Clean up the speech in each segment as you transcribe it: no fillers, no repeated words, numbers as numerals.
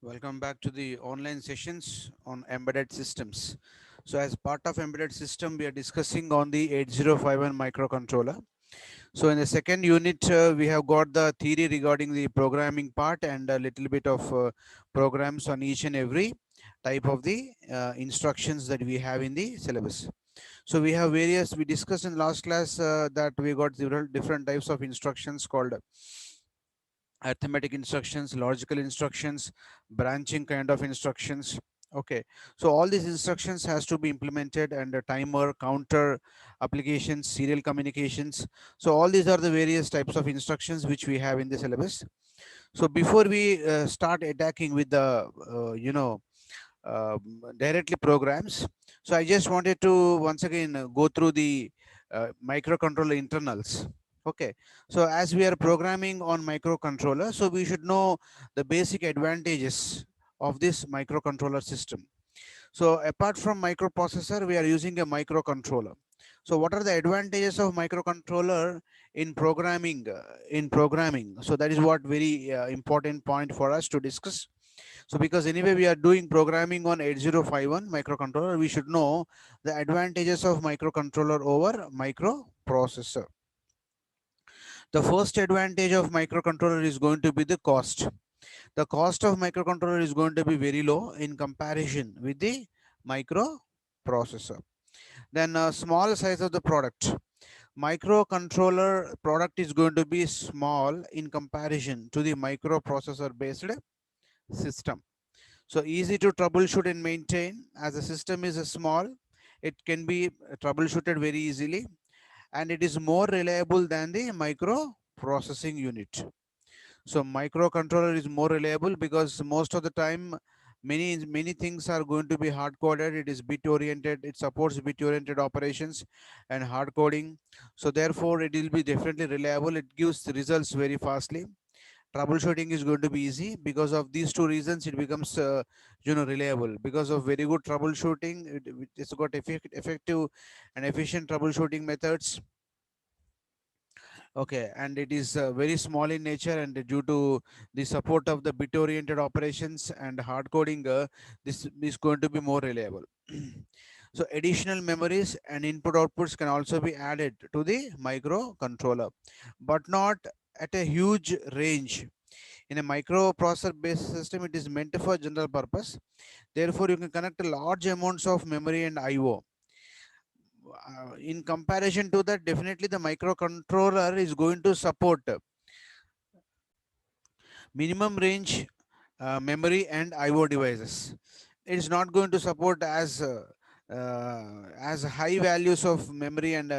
Welcome back to the online sessions on embedded systems. So as part of embedded system, we are discussing on the 8051 microcontroller. So in the second unit, we have got the theory regarding the programming part and a little bit of programs on each and every type of the instructions that we have in the syllabus. So we have various, we discussed in last class that we got several different types of instructions called arithmetic instructions, logical instructions, branching kind of instructions. Okay, so all these instructions has to be implemented, and a timer, counter, applications, serial communications. So all these are the various types of instructions which we have in the syllabus. So before we start attacking with the directly programs, so I just wanted to once again go through the microcontroller internals. Okay, so as we are programming on microcontroller, so we should know the basic advantages of this microcontroller system. So apart from microprocessor, we are using a microcontroller. So what are the advantages of microcontroller in programming? So that is what very important point for us to discuss. So because anyway we are doing programming on 8051 microcontroller, we should know the advantages of microcontroller over microprocessor. The first advantage of microcontroller is going to be the cost. The cost of microcontroller is going to be very low in comparison with the microprocessor. Then small size of the product. Microcontroller product is going to be small in comparison to the microprocessor based system. So easy to troubleshoot and maintain. As the system is small, it can be troubleshooted very easily, and it is more reliable than the microprocessing unit. So microcontroller is more reliable because most of the time many things are going to be hard coded. It is bit oriented, it supports bit oriented operations and hard coding. So therefore it will be definitely reliable. It gives results very fastly. Troubleshooting is going to be easy. Because of these two reasons it becomes reliable. Because of very good troubleshooting, it's got effective and efficient troubleshooting methods. Okay, and it is very small in nature, and due to the support of the bit oriented operations and hard coding, this is going to be more reliable. So additional memories and input outputs can also be added to the microcontroller, but not at a huge range. In a microprocessor based system, it is meant for general purpose. Therefore you can connect large amounts of memory and IO. In comparison to that, definitely the microcontroller is going to support minimum range memory and IO devices. It is not going to support as high values of memory and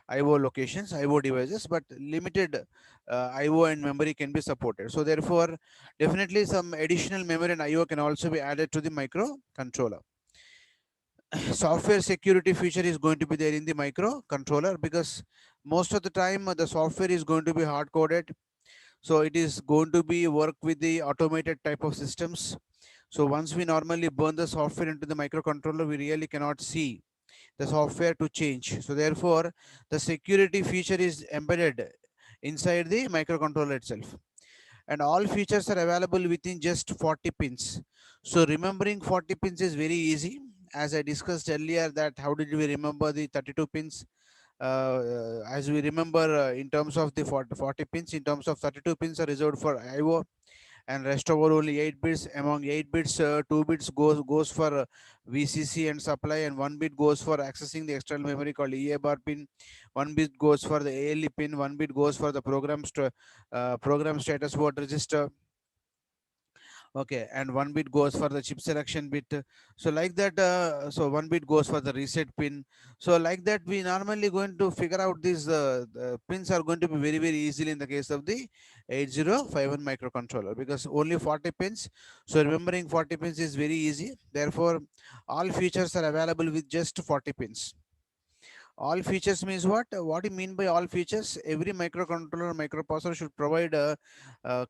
IO locations, IO devices, but limited IO and memory can be supported. So therefore, definitely some additional memory and IO can also be added to the microcontroller. Software security feature is going to be there in the microcontroller, because most of the time the software is going to be hard coded. So it is going to be work with the automated type of systems. So once we normally burn the software into the microcontroller, we really cannot see the software to change. So therefore the security feature is embedded inside the microcontroller itself, and all features are available within just 40 pins. So remembering 40 pins is very easy. As I discussed earlier, that how did we remember the 32 pins? As we remember, in terms of the 40 pins, in terms of 32 pins are reserved for IO, and rest over only 8 bits. Among 8 bits, 2 bits goes for VCC and supply, and 1 bit goes for accessing the external memory called EA bar pin. 1 bit goes for the ALE pin. 1 bit goes for the program status word register. Okay, and 1 bit goes for the chip selection bit. So like that, so 1 bit goes for the reset pin. So like that, we normally going to figure out these the pins are going to be very easily in the case of the 8051 microcontroller, because only 40 pins. So remembering 40 pins is very easy. Therefore all features are available with just 40 pins. All features means what? What do you mean by all features? Every microcontroller, microprocessor should provide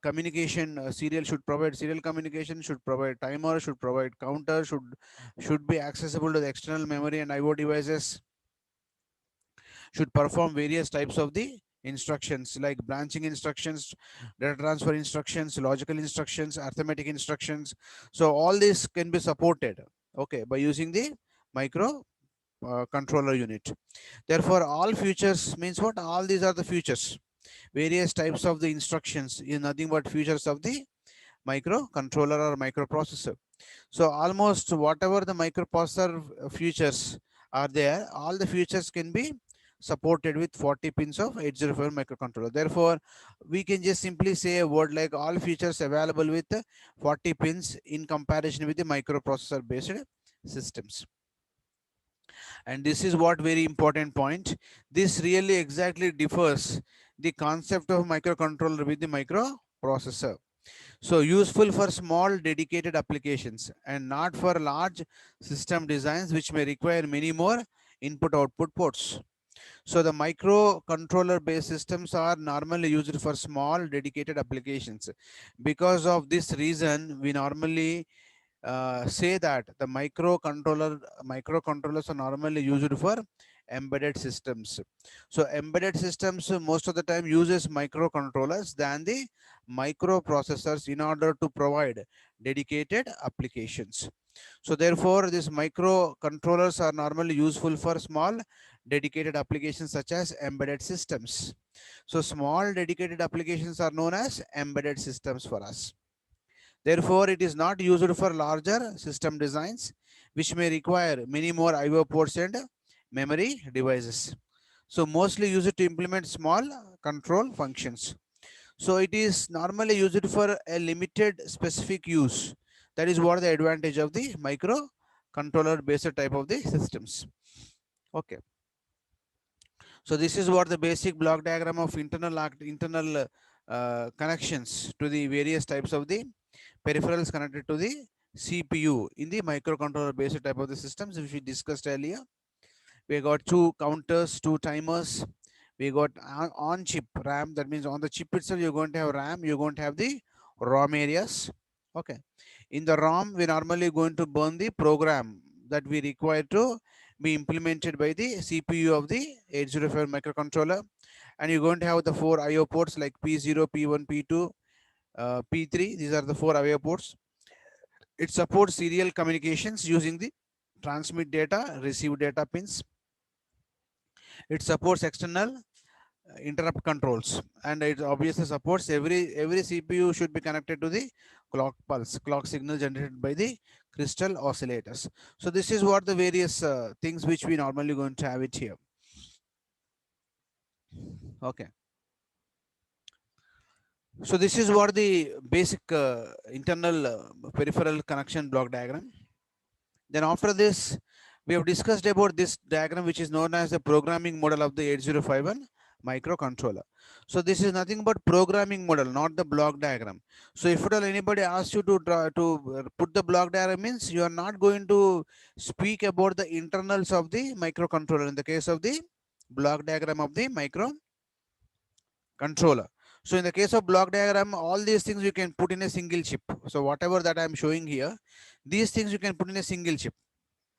communication. Serial should provide serial communication, should provide timer, should provide counter, should be accessible to the external memory and IO devices, should perform various types of the instructions like branching instructions, data transfer instructions, logical instructions, arithmetic instructions. So all this can be supported, okay, by using the micro controller unit. Therefore, all futures means what? All these are the futures. Various types of the instructions is nothing but futures of the microcontroller or microprocessor. So almost whatever the microprocessor features are there, all the features can be supported with 40 pins of 805 microcontroller. Therefore, we can just simply say a word like all features available with 40 pins in comparison with the microprocessor based systems. And this is what very important point. This really exactly differs the concept of microcontroller with the microprocessor. So useful for small dedicated applications and not for large system designs which may require many more input output ports. So the microcontroller based systems are normally used for small dedicated applications. Because of this reason, we normally say that the microcontrollers are normally used for embedded systems. So embedded systems most of the time uses microcontrollers than the microprocessors in order to provide dedicated applications. So therefore these microcontrollers are normally useful for small dedicated applications such as embedded systems. So small dedicated applications are known as embedded systems for us. Therefore, it is not used for larger system designs, which may require many more I/O ports and memory devices. So, mostly used to implement small control functions. So, it is normally used for a limited specific use. That is what the advantage of the microcontroller based type of the systems. Okay. So, this is what the basic block diagram of internal connections to the various types of the peripherals connected to the CPU in the microcontroller based type of the systems which we discussed earlier. We got two counters, two timers. We got on chip RAM. That means on the chip itself, you're going to have RAM. You're going to have the ROM areas. Okay. In the ROM, we're normally going to burn the program that we require to be implemented by the CPU of the 805 microcontroller. And you're going to have the four IO ports like P0, P1, P2, P3. These are the four IO ports. It supports serial communications using the transmit data, receive data pins. It supports external interrupt controls, and it obviously supports every CPU should be connected to the clock signal generated by the crystal oscillators. So this is what the various things which we normally going to have it here. Okay. So this is what the basic internal peripheral connection block diagram. Then after this, we have discussed about this diagram, which is known as the programming model of the 8051 microcontroller. So this is nothing but programming model, not the block diagram. So if at all anybody asks you to draw to put the block diagram, means you are not going to speak about the internals of the microcontroller in the case of the block diagram of the microcontroller. So in the case of block diagram, all these things you can put in a single chip. So whatever that I am showing here, these things you can put in a single chip.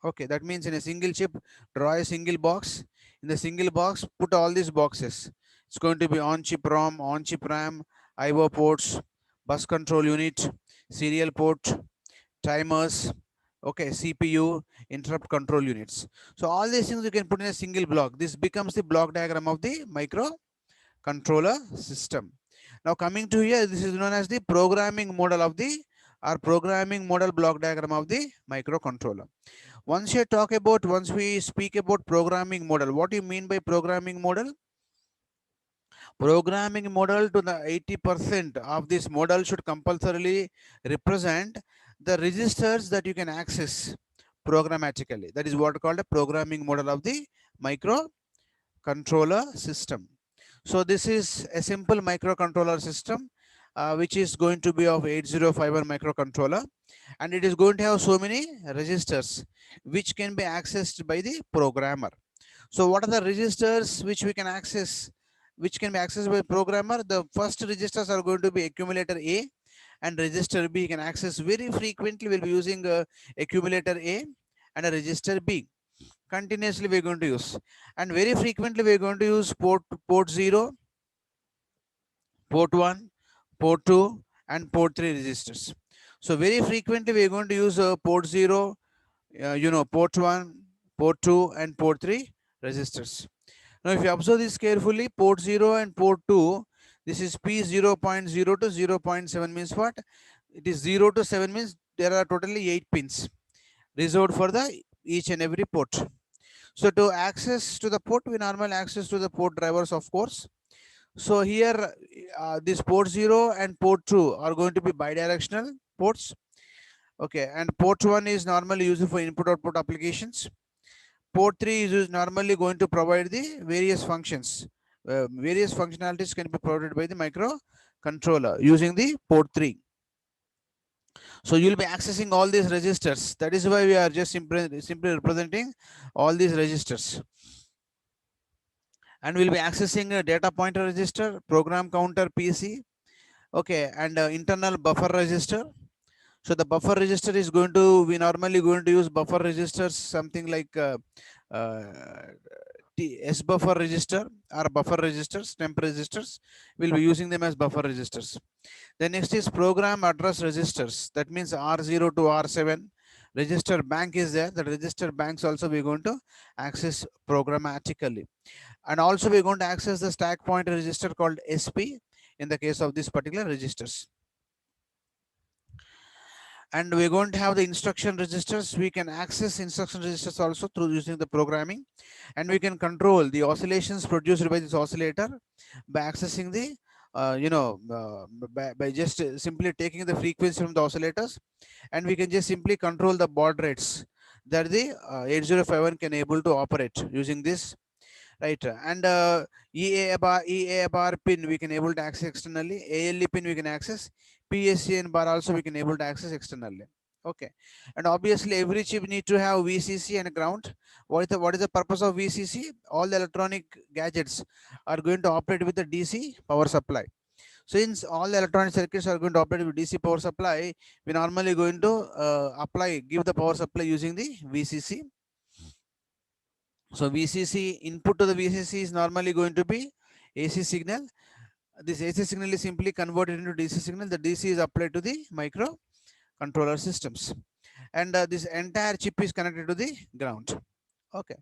Okay, that means in a single chip, draw a single box. In the single box, put all these boxes. It's going to be on chip ROM, on chip RAM, IO ports, bus control unit, serial port, timers, okay, CPU, interrupt control units. So all these things you can put in a single block. This becomes the block diagram of the microcontroller system. Now coming to here, this is known as the programming model of the or programming model block diagram of the microcontroller. Once we speak about programming model, what do you mean by programming model? Programming model, to the 80% of this model should compulsorily represent the registers that you can access programmatically. That is what called a programming model of the microcontroller system. So this is a simple microcontroller system which is going to be of 8051 microcontroller, and it is going to have so many registers which can be accessed by the programmer. So what are the registers which we can access, which can be accessed by programmer? The first registers are going to be accumulator A and register B. You can access very frequently. We'll be using accumulator A and a register B. Continuously we're going to use, and very frequently we're going to use port 0 port 1, port 2, and port 3 registers. So very frequently we're going to use port 0, port 1, port 2, and port 3 registers. Now if you observe this carefully, port 0 and port 2, this is P 0.0 to 0.7 means what? It is 0 to 7 means there are totally 8 pins reserved for the each and every port. So to access to the port, we normal access to the port drivers, of course. So here, this port 0 and port 2 are going to be bidirectional ports. Okay, and port 1 is normally used for input output applications. Port 3 is normally going to provide the various functions. Various functionalities can be provided by the microcontroller using the port 3. So you'll be accessing all these registers. That is why we are just simply representing all these registers. And we'll be accessing a data pointer register, program counter PC, okay, and internal buffer register. So the buffer register is going to, we normally going to use buffer registers, something like uh, S buffer register or buffer registers, temp registers. We'll be using them as buffer registers. The next is program address registers. That means R0 to R7 register bank is there. The register banks also we're going to access programmatically. And also we're going to access the stack pointer register called SP in the case of this particular registers. And we're going to have the instruction registers. We can access instruction registers also through using the programming, and we can control the oscillations produced by this oscillator by accessing the by just simply taking the frequency from the oscillators, and we can just simply control the baud rates that the 8051 can able to operate using this, right? And EA bar pin we can able to access externally, ALE pin we can access, PSEN bar also we can able to access externally. Okay, and obviously every chip need to have VCC and ground. What is the purpose of VCC? All the electronic gadgets are going to operate with the DC power supply. Since all the electronic circuits are going to operate with DC power supply, we normally going to give the power supply using the VCC. So VCC input to the VCC is normally going to be AC signal. This AC signal is simply converted into DC signal. The DC is applied to the microcontroller systems, and this entire chip is connected to the ground. Okay.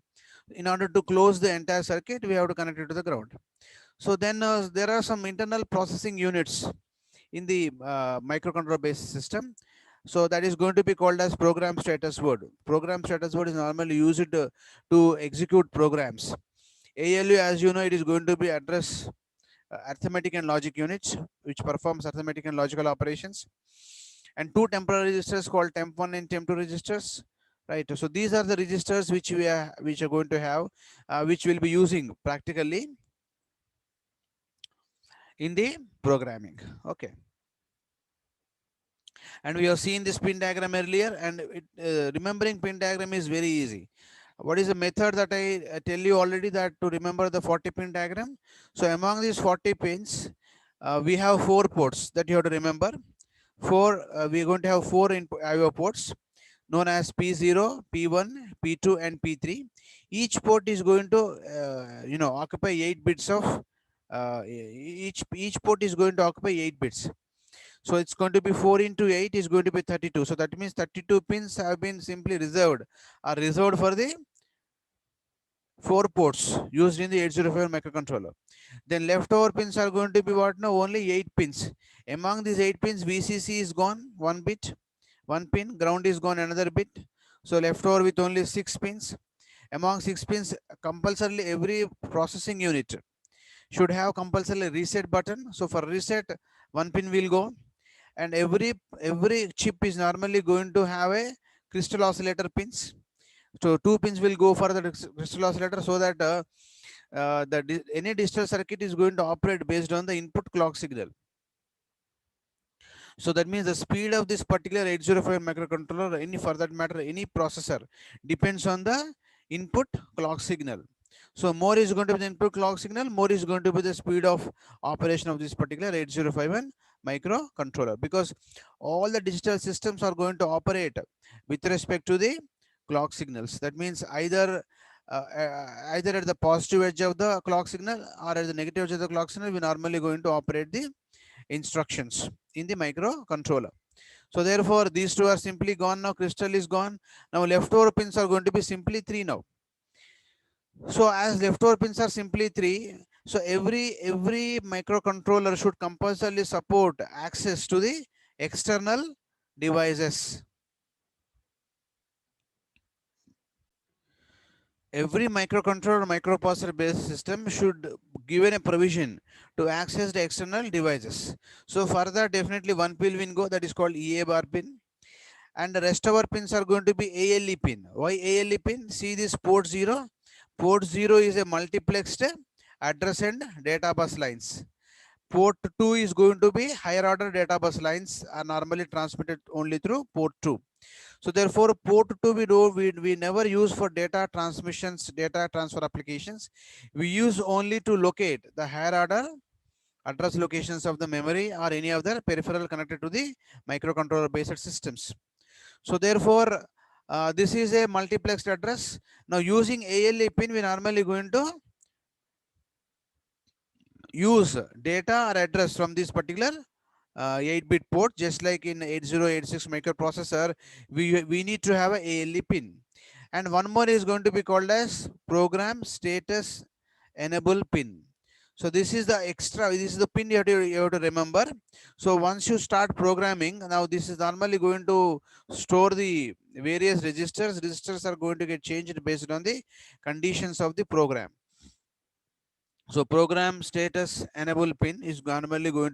In order to close the entire circuit, we have to connect it to the ground. So then there are some internal processing units in the microcontroller based system. So that is going to be called as program status word. Program status word is normally used to execute programs. ALU, as you know, it is going to be address arithmetic and logic units, which performs arithmetic and logical operations. And two temporal registers called temp1 and temp2 registers. Right. So these are the registers which are going to have, which we'll be using practically in the programming. Okay. And we have seen this pin diagram earlier, and remembering pin diagram is very easy. What is the method that I tell you already, that to remember the 40 pin diagram? So among these 40 pins, we have 4 ports that you have to remember. We are going to have 4 input IO ports known as P0, P1, P2, and P3. Each port is going to occupy 8 bits of each port is going to occupy 8 bits. So it's going to be 4 into 8 is going to be 32. So that means 32 pins have been simply reserved for the 4 ports used in the 8051 microcontroller. Then leftover pins are going to be what now? Only 8 pins. Among these 8 pins, VCC is gone 1 bit, 1 pin, ground is gone another bit. So leftover with only 6 pins. Among 6 pins, compulsorily every processing unit should have compulsorily reset button. So for reset, 1 pin will go, and every chip is normally going to have a crystal oscillator pins. So 2 pins will go for the crystal oscillator, so that any digital circuit is going to operate based on the input clock signal. So that means the speed of this particular 8051 microcontroller, any for that matter, any processor, depends on the input clock signal. So more is going to be the input clock signal, more is going to be the speed of operation of this particular 8051 microcontroller, because all the digital systems are going to operate with respect to the clock signals. That means either either at the positive edge of the clock signal or at the negative edge of the clock signal, we normally going to operate the instructions in the microcontroller. So therefore, these two are simply gone now. Crystal is gone. Now leftover pins are going to be simply 3 now. So as leftover pins are simply 3, so every microcontroller should compulsorily support access to the external devices. Every microcontroller or microprocessor based system should given a provision to access the external devices. So further, definitely one pin will go, that is called EA bar pin, and the rest of our pins are going to be ALE pin. Why ALE pin? See this port 0. Port 0 is a multiplexed address and data bus lines. Port 2 is going to be higher order data bus lines, are normally transmitted only through port 2. So therefore, port 2 we never use for data transmissions, data transfer applications. We use only to locate the higher order address locations of the memory or any other peripheral connected to the microcontroller based systems. So therefore, this is a multiplexed address. Now using ALE pin, we normally going to use data or address from this particular 8-bit port, just like in 8086 microprocessor, we need to have a ALE pin. And one more is going to be called as program status enable pin. So this is the extra, this is the pin you have to remember. So once you start programming, now this is normally going to store the various registers. Registers are going to get changed based on the conditions of the program. So program status enable pin is normally going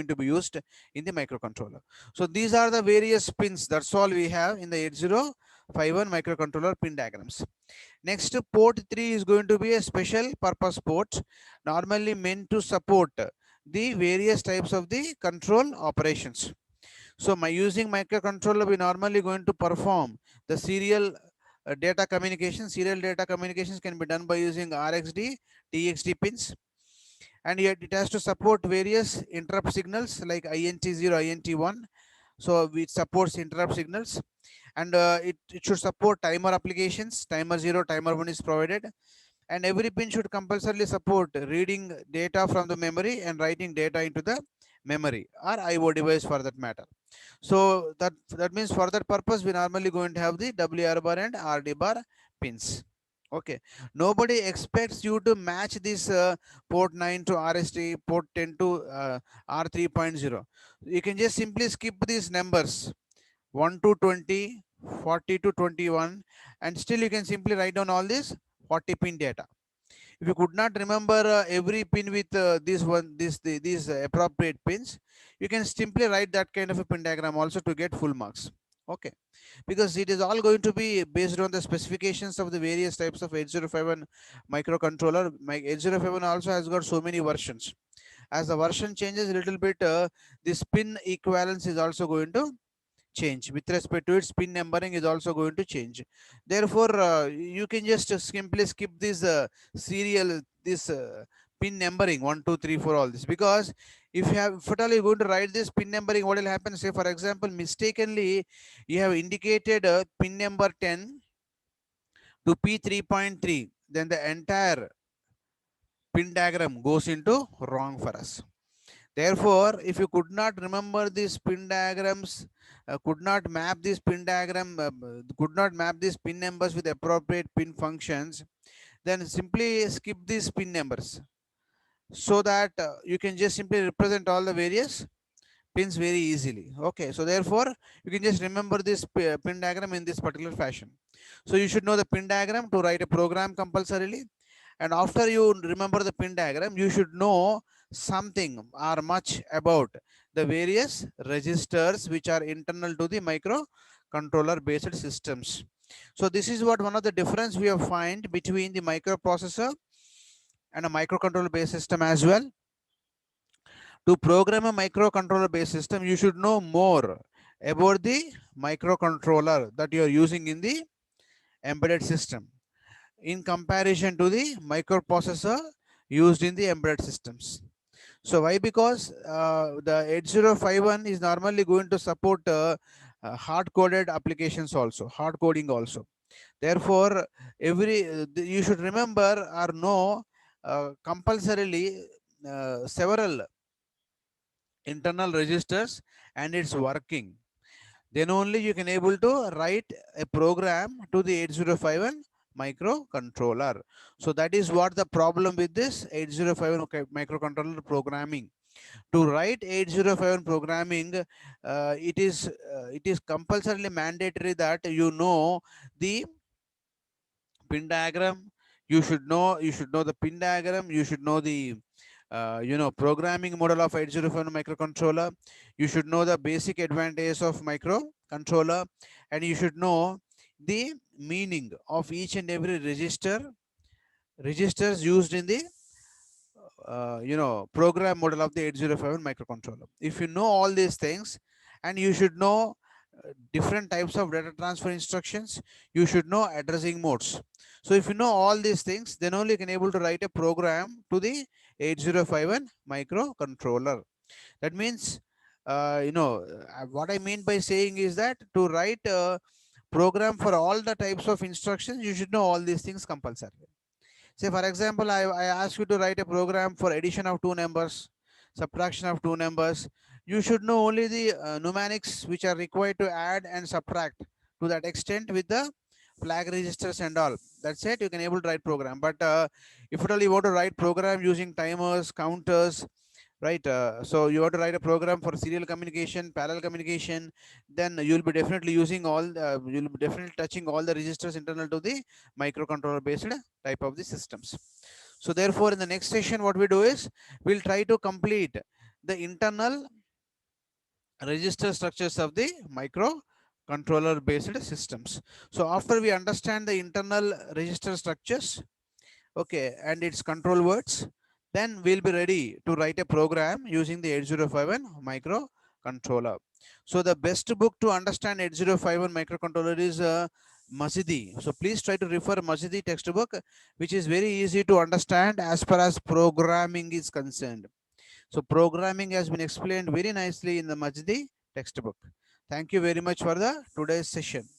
to be used in the microcontroller. So these are the various pins. That's all we have in the 8051 microcontroller pin diagrams. Next, port 3 is going to be a special purpose port, normally meant to support the various types of the control operations. So by using microcontroller, we normally going to perform the serial data communication. Serial data communications can be done by using RxD, TXD pins, and yet it has to support various interrupt signals like INT0, INT1. So it supports interrupt signals, and it should support timer applications. Timer 0, timer 1 is provided, and every pin should compulsorily support reading data from the memory and writing data into the memory or IO device for that matter. So that means for that purpose, we normally going to have the WR bar and RD bar pins. Okay, nobody expects you to match this port 9 to RST, port 10 to R3.0. You can just simply skip these numbers 1 to 20, 40 to 21, and still you can simply write down all this 40 pin data. If you could not remember every pin with these appropriate pins, you can simply write that kind of a pin diagram also to get full marks. Okay, because it is all going to be based on the specifications of the various types of 8051 microcontroller. My 8051 also has got so many versions. As the version changes a little bit, this pin equivalence is also going to change. With respect to its pin numbering is also going to change. Therefore, you can just simply skip this serial, this pin numbering 1, 2, 3, 4, all this, because if you have, if at all you're going to write this pin numbering, what will happen? Say for example, mistakenly you have indicated pin number 10 to P3.3, then the entire pin diagram goes into wrong for us. Therefore, if you could not remember these pin diagrams, could not map this pin diagram, could not map these pin numbers with appropriate pin functions, then simply skip these pin numbers, so that you can just simply represent all the various pins very easily. Okay, so therefore you can just remember this pin diagram in this particular fashion. So you should know the pin diagram to write a program compulsorily, and after you remember the pin diagram, you should know something or much about the various registers which are internal to the microcontroller based systems. So this is what one of the difference we have find between the microprocessor and a microcontroller based system as well. To program a microcontroller based system, you should know more about the microcontroller that you are using in the embedded system in comparison to the microprocessor used in the embedded systems. So why? Because the 8051 is normally going to support hard coded applications also, hard coding also. Therefore, you should remember or know compulsorily several internal registers and its working. Then only you can able to write a program to the 8051 microcontroller. So that is what the problem with this 8051 microcontroller programming. To write 8051 programming, it is compulsorily mandatory that you know the pin diagram. You should know the pin diagram. You should know the programming model of 8051 microcontroller. You should know the basic advantages of microcontroller, and you should know the meaning of each and every registers used in the program model of the 8051 microcontroller. If you know all these things, and you should know different types of data transfer instructions, you should know addressing modes. So if you know all these things, then only you can able to write a program to the 8051 microcontroller. That means what I mean by saying is that to write a program for all the types of instructions, you should know all these things compulsorily. Say, for example, I ask you to write a program for addition of two numbers, subtraction of two numbers. You should know only the mnemonics which are required to add and subtract to that extent with the flag registers and all. That's it. You can able to write program. But if at all you want to write program using timers, counters, right? So you have to write a program for serial communication, parallel communication. Then you'll be definitely using you'll be definitely touching all the registers internal to the microcontroller based type of the systems. So therefore, in the next session, what we do is we'll try to complete the internal register structures of the microcontroller based systems. So after we understand the internal register structures, okay, and its control words, then we'll be ready to write a program using the 8051 microcontroller. So the best book to understand 8051 microcontroller is Masidi. So please try to refer Masidi textbook, which is very easy to understand as far as programming is concerned. So programming has been explained very nicely in the Masidi textbook. Thank you very much for the today's session.